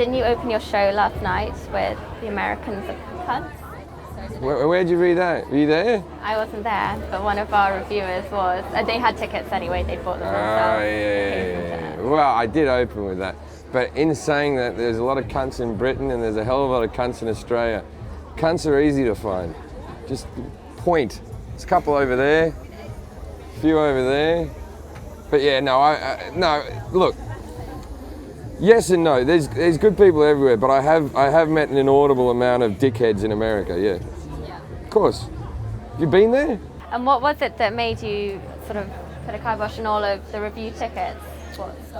didn't you open your show last night with The Americans of Cunts? Where'd you read that? Were you there? I wasn't there, but one of our reviewers was. They had tickets anyway, they bought them themselves. Oh, yeah. Well, I did open with that. But in saying that, there's a lot of cunts in Britain and there's a hell of a lot of cunts in Australia. Cunts are easy to find. Just point. There's a couple over there, a few over there. But yeah, no, look. Yes and no. There's good people everywhere, but I have met an inaudible amount of dickheads in America. Yeah. Of course. Have you been there? And what was it that made you sort of put a kibosh on all of the review tickets?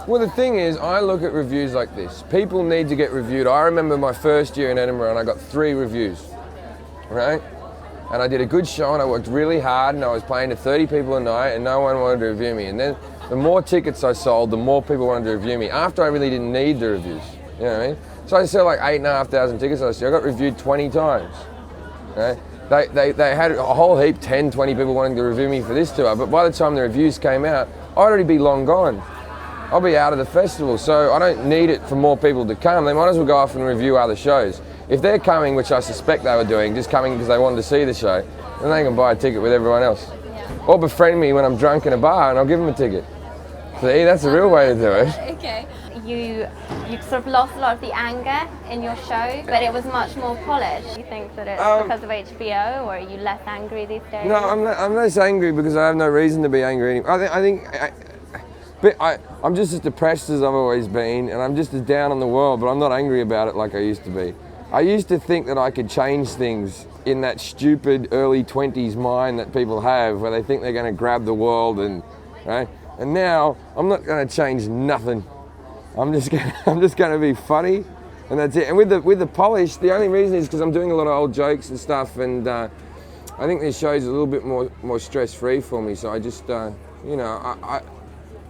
Well, the thing is, I look at reviews like this. People need to get reviewed. I remember my first year in Edinburgh and I got 3 reviews, right? And I did a good show and I worked really hard and I was playing to 30 people a night and no one wanted to review me. And then the more tickets I sold, the more people wanted to review me after I really didn't need the reviews, you know what I mean? So I sold like 8,500 tickets last year. I got reviewed 20 times, right? They had a whole heap, 10, 20 people wanting to review me for this tour, but by the time the reviews came out, I'd already be long gone. I'll be out of the festival, so I don't need it for more people to come. They might as well go off and review other shows. If they're coming, which I suspect they were doing, just coming because they wanted to see the show, then they can buy a ticket with everyone else. Yeah. Or befriend me when I'm drunk in a bar and I'll give them a ticket. See, that's the real way to do it. Okay. You sort of lost a lot of the anger in your show, but it was much more polished. You think that it's because of HBO, or are you less angry these days? No, I'm less angry because I have no reason to be angry anymore. I'm just as depressed as I've always been, and I'm just as down on the world, but I'm not angry about it like I used to be. I used to think that I could change things in that stupid early 20s mind that people have, where they think they're going to grab the world, and right? And now I'm not going to change nothing. I'm just going to be funny, and that's it. And with the polish, the only reason is because I'm doing a lot of old jokes and stuff, and I think this show's a little bit more stress-free for me. So I just, you know,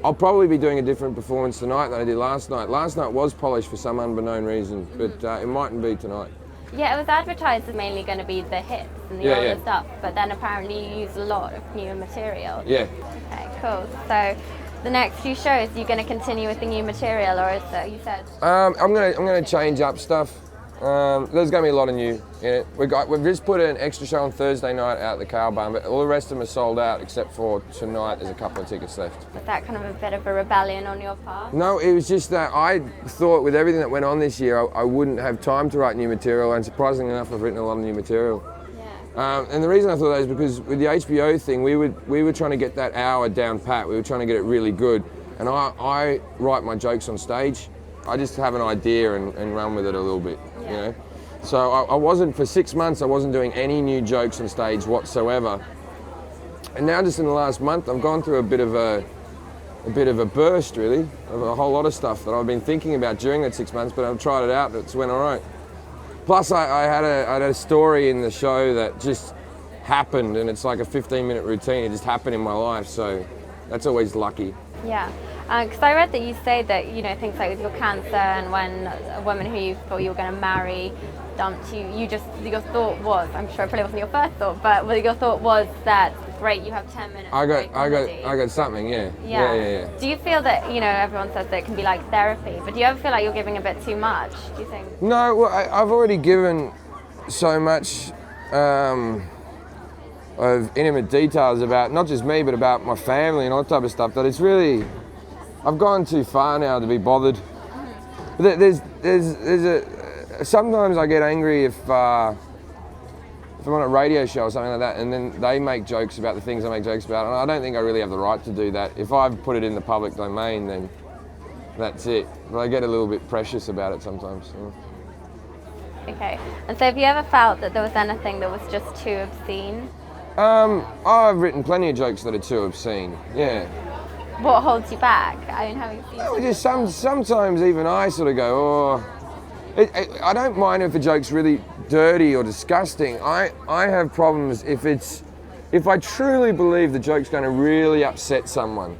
I'll probably be doing a different performance tonight than I did last night. Last night was polished for some unbeknown reason, but it mightn't be tonight. Yeah, it was advertised as mainly going to be the hits and the older stuff, but then apparently you use a lot of new material. Yeah. Okay, cool. So the next few shows, you're going to continue with the new material, or is that, you said? I'm going to change up stuff. There's going to be a lot of new in it. We've just put an extra show on Thursday night out at the Cow Barn, but all the rest of them are sold out except for tonight. There's a couple of tickets left. Was that kind of a bit of a rebellion on your part? No, it was just that I thought with everything that went on this year, I wouldn't have time to write new material, and surprisingly enough, I've written a lot of new material. Yeah. And the reason I thought that is because with the HBO thing, we were trying to get that hour down pat. We were trying to get it really good, and I write my jokes on stage. I just have an idea and run with it a little bit, you know. So I wasn't, for 6 months, I wasn't doing any new jokes on stage whatsoever. And now just in the last month, I've gone through a bit of a burst, really, of a whole lot of stuff that I've been thinking about during that 6 months, but I've tried it out and it's went all right. Plus, I had a story in the show that just happened, and it's like a 15-minute routine. It just happened in my life, so that's always lucky. Yeah. Because I read that you say that, you know, things like with your cancer and when a woman who you thought you were going to marry dumped you, your thought was, I'm sure it probably wasn't your first thought, but your thought was that, great, you have 10 minutes. I got something, yeah. Yeah. Do you feel that, you know, everyone says that it can be like therapy, but do you ever feel like you're giving a bit too much, do you think? No, well, I've already given so much of intimate details about, not just me, but about my family and all that type of stuff, that it's really, I've gone too far now to be bothered. But sometimes I get angry if I'm on a radio show or something like that, and then they make jokes about the things I make jokes about, and I don't think I really have the right to do that. If I've put it in the public domain, then that's it. But I get a little bit precious about it sometimes. Okay. And so have you ever felt that there was anything that was just too obscene? I've written plenty of jokes that are too obscene, yeah. What holds you back? I mean, have you seen? No, just sometimes even I sort of go, I don't mind if a joke's really dirty or disgusting. I have problems if I truly believe the joke's going to really upset someone,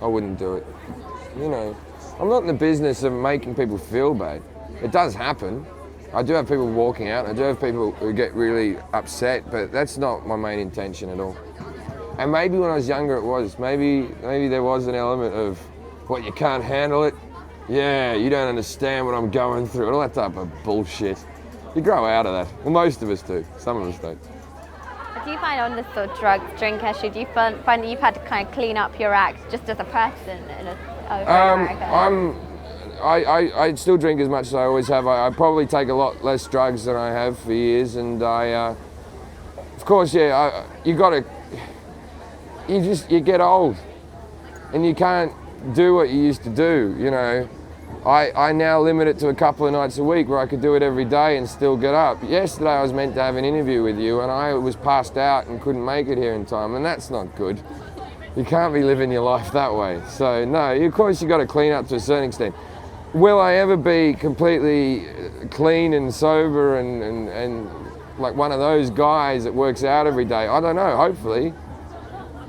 I wouldn't do it. You know, I'm not in the business of making people feel bad. It does happen. I do have people walking out, and I do have people who get really upset, but that's not my main intention at all. And maybe when I was younger it was. Maybe there was an element of, what, you can't handle it, Yeah, you don't understand what I'm going through, and all that type of bullshit. You grow out of that. Well, most of us do. Some of us don't. Do you find on this sort of drug drink issue, do you find that you've had to kind of clean up your act just as a person over America? I still drink as much as I always have. I probably take a lot less drugs than I have for years, and of course, yeah, you get old, and you can't do what you used to do, you know. I now limit it to a couple of nights a week where I could do it every day and still get up. Yesterday I was meant to have an interview with you and I was passed out and couldn't make it here in time, and that's not good. You can't be living your life that way. So no, of course you got to clean up to a certain extent. Will I ever be completely clean and sober and like one of those guys that works out every day? I don't know, hopefully.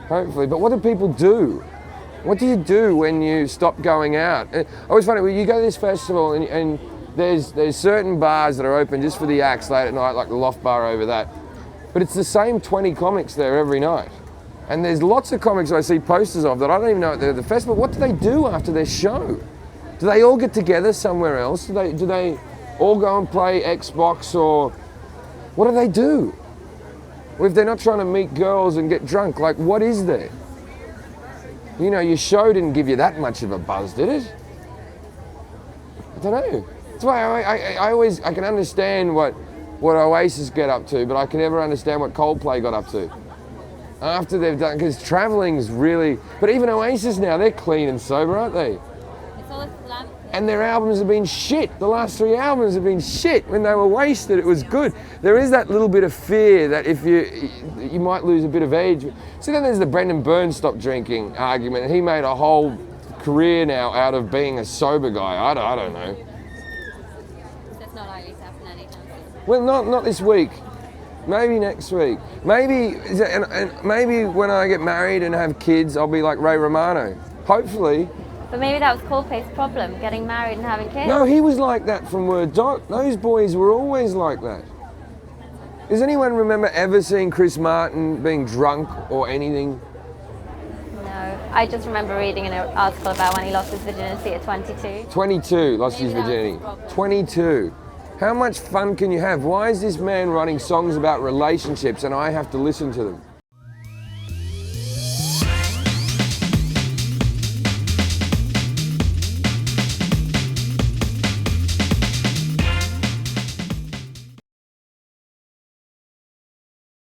But what do people do? What do you do when you stop going out? I always find it when you go to this festival and there's certain bars that are open just for the acts late at night, like the Loft Bar over that. But it's the same 20 comics there every night. And there's lots of comics I see posters of that I don't even know they're at the festival. What do they do after their show? Do they all get together somewhere else? Do they all go and play Xbox, or what do they do? Well, if they're not trying to meet girls and get drunk, like what is there? You know, your show didn't give you that much of a buzz, did it? I don't know. That's why I can understand what Oasis get up to, but I can never understand what Coldplay got up to. After they've done, because travelling's really, but even Oasis now, they're clean and sober, aren't they? It's all Islam. And their albums have been shit. The last 3 albums have been shit. When they were wasted, it was good. There is that little bit of fear that if you might lose a bit of edge. So then there's the Brendan Burns stop drinking argument. And he made a whole career now out of being a sober guy. I don't know. That's not likely to happen anytime soon. Well, not this week. Maybe next week. Maybe maybe when I get married and have kids, I'll be like Ray Romano. Hopefully. But maybe that was Coldplay's problem, getting married and having kids. No, he was like that from Word Doc. Those boys were always like that. Does anyone remember ever seeing Chris Martin being drunk or anything? No, I just remember reading an article about when he lost his virginity at 22. 22, lost Maybe his that was virginity. his problem. 22. How much fun can you have? Why is this man writing songs about relationships and I have to listen to them?